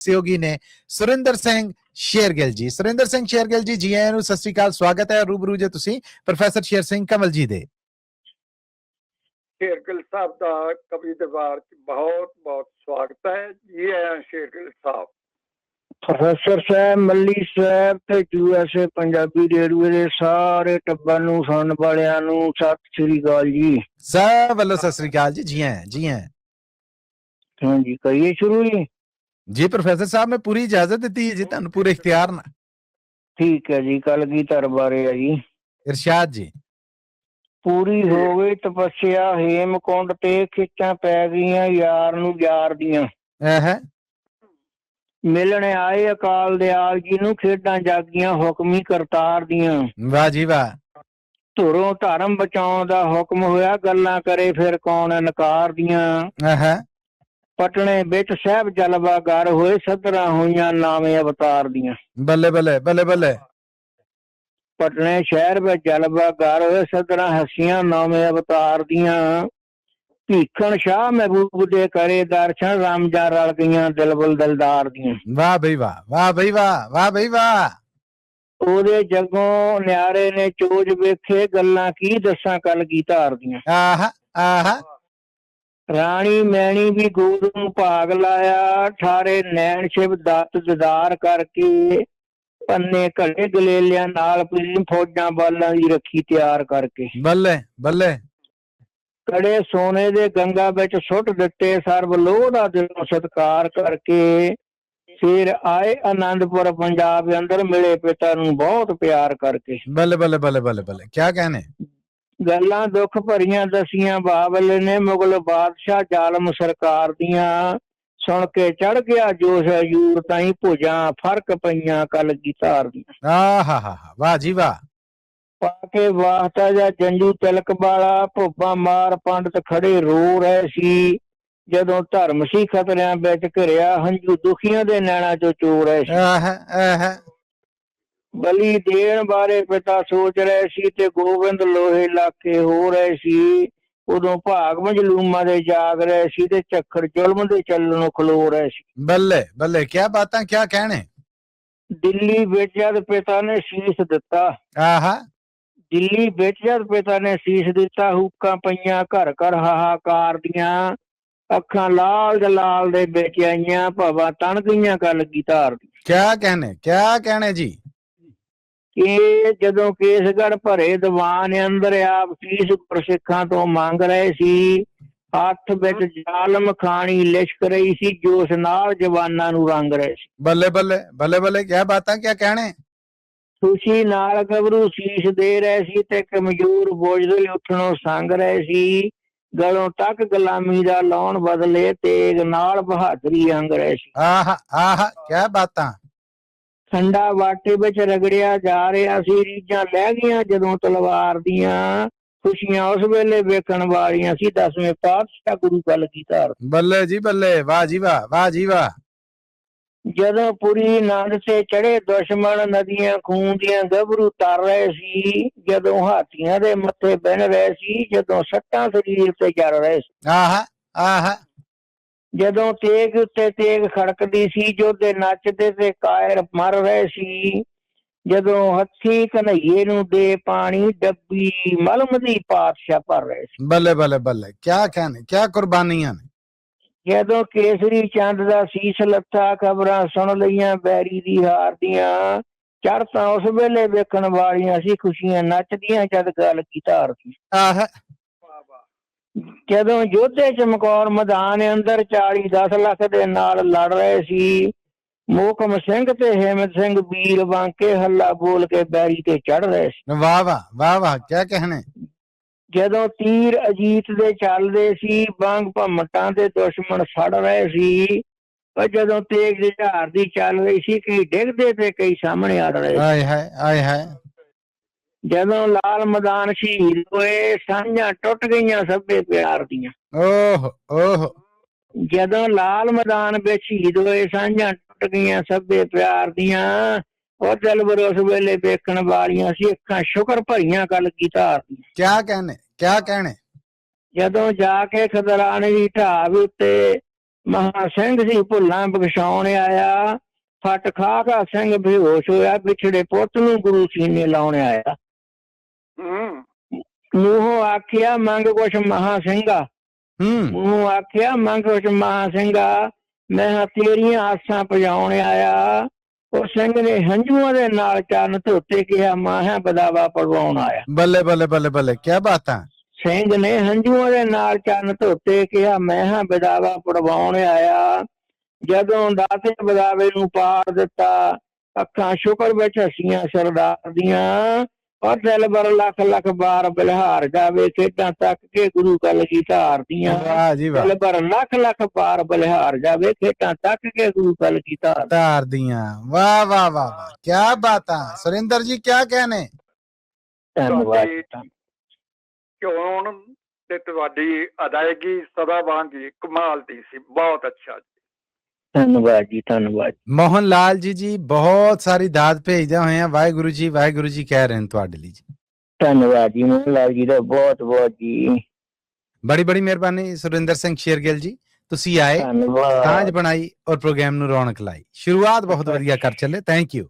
सहयोगी ने सुरिंदर सिंह शेरगिल जी। सुरिंदर सिंह शेरगिल जी, जी आया नूं, सत श्री अकाल, स्वागत है रूबरू जे तुसीं प्रोफैसर शेर सिंह कंवल जी दे। शेरगिल साहब का कवि दरबार बहुत बहुत स्वागत है। जी आया शेरगिल साहब। प्रोफेसर साहब, मल्ली साहब ते यूएसए पंजाबी रेडियो दे सारे टब्बर नूं सुणन वालियां नूं सत श्री अकाल जी। सब वालों सत श्री अकाल जी। जी आया, जी आया। हाँ जी, करिए शुरू जी। जी प्रोफेसर साहब, मैं पूरी इजाजत दी है जी, तुहानू पूरे इख्तियार ना। ठीक है जी, कलगीधर बारे है जी। इरशाद जी। पूरी हो गई तपस्या हेमकुंड ते खिच्चां पै गईयां यार नूं यार दियां। मिलने आए अकाल दयाल जी नूं खेडां जागियां हुक्मी करतार दियां। वाह जी वाह। धुरों धर्म बचाउण दा हुक्म होया गल्लां करे फिर कौन इनकार दियां। पटने बिच साहब जलवा गर होए सदरां होईयां नामे अवतार दियां। बल्ले बल्ले बल्ले बल्ले। पटने शहर में जलवा गर होए सदरां हसियां नामे अवतार दियां। भीखण शाह महबूब दे करे दर्शन रामजा रल गईयां दिलबुल दिलदार दियां। वाह भाई वाह, वाह भाई वाह, वाह भाई वाह। ओदे जगों न्यारे ने चोज वेखे गल्लां की दसां कलगीधर दियां। आहा आहा। राणी मैणी भी गोद नूं भाग लाया ठारे नैन शिव दत्त दीदार करके। पन्ने घड़े गलेलियां नाल पीली फौजां बालां दी रखी तैयार करके। बल्ले बल्ले। कड़े सोने दे गंगा विच सुट दिते सर्व लोह दा दिलों सत्कार करके। फिर आए आनंदपुर पंजाब अंदर मिले पिता नूं बहुत प्यार करके। बल्ले बल्ले बल्ले बल्ले बल्ले, क्या कहने। गल्लां दुख भरियां दसियां बाबल ने मुगल बादशाह जालम सरकार दियां। सुन के चढ़ गया जोश हजूर ताई भुजां फर्क पईयां कलगीधर दियां। आहा, वाह जी वाह। पाके वास्ता जा जंजू तिलक वाला भुब्बा मार पंडित खड़े रो रहे सी। जदों धर्म सी खतरियां विच घिरिया हंझू दुखियां दे नैणां चों चो रहे सी। बली देण बारे पिता सोच रहे सी ते गोविंद लोहे लाके हो रहे सी। उदों भाग मजलूमां दे जाग रहे सी ते झक्खड़ जुल्म दे चलनों खलो रहे सी। बल्ले बल्ले, क्या बातां, क्या कहने। दिल्ली विच जद पिता ने शीश दिता। आहा। दिल्ली विच जद पिता ने शीश दिता हुक्कां पईयां घर घर हाहाकार दियां। अखां लाल जलाल दे विच आईयां भवां तण गईयां कलगीधर दी। क्या कहने, क्या कहने जी। कि जदों केसगढ़ भरे दीवान अंदर आप फीस गुरसिखां तो मंग रहे सी। हथ विच जालम खानी लिशक रही सी जोश नाल जवानां नूं रंग रहे सी। बल्ले बल्ले बल्ले बल्ले, क्या बातां, क्या कहने। खुशी नाल गभरू शीश दे रहे सी ते कमजोर बोझदिल उठणों संग रहे सी। गलों तक गुलामी दा लाउण बदले तेग नाल बहादरी अंग रहे सी। आहा आहा, क्या बातां। खंडा वाटे विच रगड़िया जा रहा सी रीझां लह गईयां जदों तलवार दियां। खुशियां उस वेले वेखण वालियां सी 10वें पातशाह गुरु कलगीधर। बल्ले जी बल्ले, वाह जी वाह, वाह जी वाह। जदों पुरी नंद से चढ़े दुश्मन नदियां खून दियां गभरू तर रहे सी। जदों हाथियां दे मत्थे बन रहे सी जदों सट्टां शरीर ते चढ़ रहे सी। आहा आहा। जदों तेग उत्ते तेग खड़कदी सी जोधे नचदे ते कायर मर रहे सी। जदों हथी कन्हैये नूं दे पानी डब्बी मलम दी पातशाह भर रहे सी। बल्ले बल्ले बल्ले, क्या कहने, क्या कुर्बानियां ने। जदों केसरी चंद दा शीश लत्था खबरां सुन लईयां बैरी दी हार दियां। चढ़ तां उस वेले वेखण वालियां सी खुशियां नचदियां जद कलगीधर दी। आहा। जदों योधे चमकौर मैदान अंदर 40-10 लाख दे नाल लड़ रहे सी। मोहकम सिंह ते हिम्मत सिंह वीर बांके हल्ला बोल के बैरी ते चढ़ रहे सी। वाह वाह वाह वाह, क्या कहने। जदों तीर अजीत दे चलदे सी बंग भमटां दे दुश्मन सड़ रहे सी। पर जदों तेग जुझार दी चल रही सी कई डिगदे ते कई सामने अड़ रहे सी। आय हाय आय हाय। जदों लाल मैदान शहीद होए सांझां टुट गईयां सभे प्यार दियां। ओह ओह। जदों लाल मैदान विच शहीद होए सांझां टुट गईयां सभे प्यार दियां। और दिलबर उस वेले वेखण वालियां सी अखां शुकर भरियां कलगीधर दियां। क्या कहने, क्या कहने। जदों जाके खदराने दी ढाब उत्ते ਮਹਾ ਸਿੰਘ ਸੀ ਭੁੱਲਾਂ ਬਖਸ਼ਾਉਣ ਆਇਆ, ਫਟ ਖਾ ਕਾ ਸਿੰਘ ਬੇਹੋਸ਼ ਹੋਇਆ, ਵਿਛੜੇ ਪੁੱਤ ਨੂੰ ਗੁਰੂ ਸੀਨੇ ਲਾਉਣ ਆਇਆ। ਹੂੰ ਮੂੰਹੋਂ ਆਖਿਆ ਮੰਗ ਕੁਛ ਮਹਾ ਸਿੰਘਾ, ਹੂੰ ਮੂੰਹੋਂ ਆਖਿਆ ਮੰਗ ਕੁਛ ਮਹਾ ਸਿੰਘਾ, ਮੈਂ ਤੇਰੀਆਂ ਆਸਾਂ ਪੁਜਾਉਣ ਆਇਆ। ਉਹ ਸਿੰਘ ਨੇ ਹੰਝੂਆਂ ਦੇ ਨਾਲ ਚਰਨ ਧੋਤੇ, ਕਿਹਾ ਮਾਹਾਂ ਬਦਾਵਾ ਪੜਵਾਉਣ ਆਇਆ। ਬੱਲੇ ਬੱਲੇ ਬੱਲੇ ਬੱਲੇ, ਕੀ ਬਾਤਾਂ। ਸਿੰਘ ਨੇ ਹੰਝੂਆਂ ਦੇ ਨਾਲ ਚਰਨ ਧੋਤੇ, ਕਿਹਾ ਮੈਂ ਹਾਂ ਬਦਾਵਾ ਪੜਵਾਉਣ ਆਇਆ। ਜਦੋਂ ਦਾਤੇ ਬਦਾਵੇ ਨੂੰ ਪਾੜ ਦਿੱਤਾ, ਅੱਖਾਂ ਸ਼ੁਕਰ ਵਿੱਚ ਹੱਸੀਆਂ ਸਰਦਾਰ ਦੀਆਂ, ਔਰ ਦਿਲ ਬਰ ਲੱਖ ਲੱਖ ਬਾਰ ਬਿਲਹਾਰ ਜਾਵੇ, ਖੇਡਾਂ ਤੱਕ ਕੇ ਗੁਰੂ ਕਲ ਕੀ ਧਾਰ ਦੀਆਂ। ਵਾਹ ਜੀ ਵਾਹ, ਦਿਲ ਬਰ ਲੱਖ ਲੱਖ ਬਾਰ ਬਿਲਹਾਰ ਜਾਵੇ, ਖੇਡਾਂ ਤੱਕ ਕੇ ਗੁਰੂ ਕਲ ਕੀ ਧਾਰ। ਧਾਰ ਦੀਆਂ। ਵਾਹ ਵਾਹ ਵਾਹ ਵਾਹ, ਕੀ ਬਾਤਾਂ। ਸੁਰਿੰਦਰ ਜੀ ਕੀ ਕਹਿਣੇ। ਧੰਨਵਾਦ। ਚੋਣ ਤੇ ਤੁਹਾਡੀ ਅਦਾਇਗੀ ਸਦਾਬਹਾਨ ਜੀ ਕਮਾਲ ਦੀ ਸੀ, ਬਹੁਤ ਅੱਛਾ ਜੀ। ਧੰਨਵਾਦ ਜੀ, ਧੰਨਵਾਦ। ਮੋਹਨ ਲਾਲ ਜੀ ਬਹੁਤ ਸਾਰੀ ਦਾਤ ਭੇਜਦੇ ਹੋਏ ਆ। ਵਾਹਿਗੁਰੂ ਜੀ ਕਹਿ ਰਹੇ ਨੇ ਤੁਹਾਡੇ ਲਈ ਜੀ। ਧੰਨਵਾਦ ਜੀ ਮੋਹਨ ਲਾਲ ਜੀ ਦਾ ਬਹੁਤ ਬਹੁਤ ਜੀ। ਬੜੀ ਬੜੀ ਮਿਹਰਬਾਨੀ ਸੁਰਿੰਦਰ ਸਿੰਘ ਸ਼ੇਰਗਿੱਲ ਜੀ, ਤੁਸੀਂ ਆਏ, ਧੰਨਵਾਦ। ਸਾਂਝ ਬਣਾਈ ਔਰ ਪ੍ਰੋਗਰਾਮ ਨੂੰ ਰੌਣਕ ਲਾਈ। ਸ਼ੁਰੂਆਤ ਬਹੁਤ ਵਧੀਆ ਕਰ ਚੱਲੇ। Thank you.